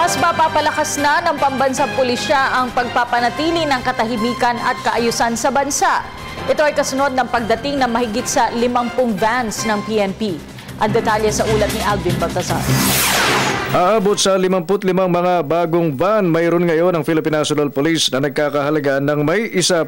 Mas mapapalakas na ng pambansang pulisya ang pagpapanatili ng katahimikan at kaayusan sa bansa. Ito ay kasunod ng pagdating ng mahigit sa 50 vans ng PNP. Ang detalye sa ulat ni Alvin Baltazar. Aabot sa 55 mga bagong van mayroon ngayon ang Philippine National Police na nagkakahalaga ng may 1.3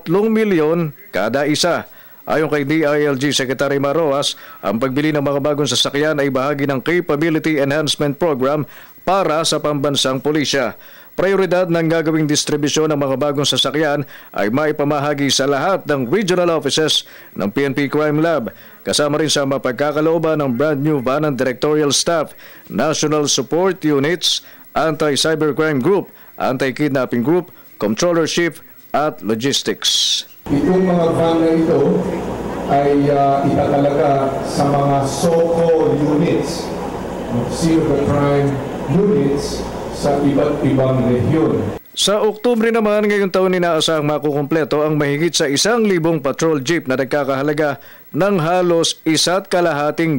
milyon kada isa. Ayon kay DILG Secretary Maroas, ang pagbili ng mga bagong sasakyan ay bahagi ng Capability Enhancement Program para sa pambansang pulisya. Prioridad ng gagawing distribusyon ng mga bagong sasakyan ay maipamahagi sa lahat ng regional offices ng PNP Crime Lab. Kasama rin sa mapagkakalooban ng brand new van ng Directorial Staff, National Support Units, Anti-Cybercrime Group, Anti-Kidnapping Group, Controllership at Logistics. Itong mga van na ito ay itatalaga sa mga SOCO units, Cyber Crime Units sa iba't ibang rehiyon. Sa Oktubre naman ngayong taon inaasahang makukumpleto ang mahigit sa 1,000 patrol jeep na nagkakahalaga ng halos 1.2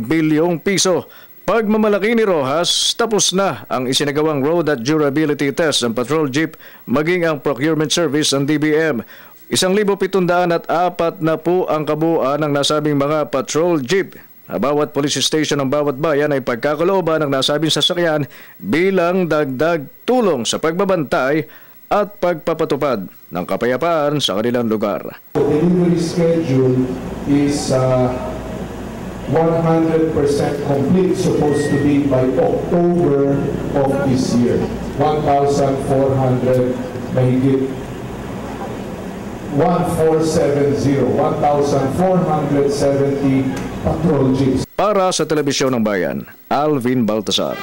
bilyong piso. Pagmamalaki ni Rojas, tapos na ang isinagawang road at durability test ng patrol jeep maging ang procurement service ng DBM. 1,704 na po ang kabuuan ng nasabing mga patrol jeep. Bawat police station ng bawat bayan ay pagkakalooban ng nasabing sasakyan bilang dagdag tulong sa pagbabantay at pagpapatupad ng kapayapaan sa kanilang lugar. The delivery schedule is 100% complete, supposed to be by October of this year. 1,400 mahigit 1,470 patrol jeeps. Para sa Telebisyon ng Bayan, Alvin Baltazar.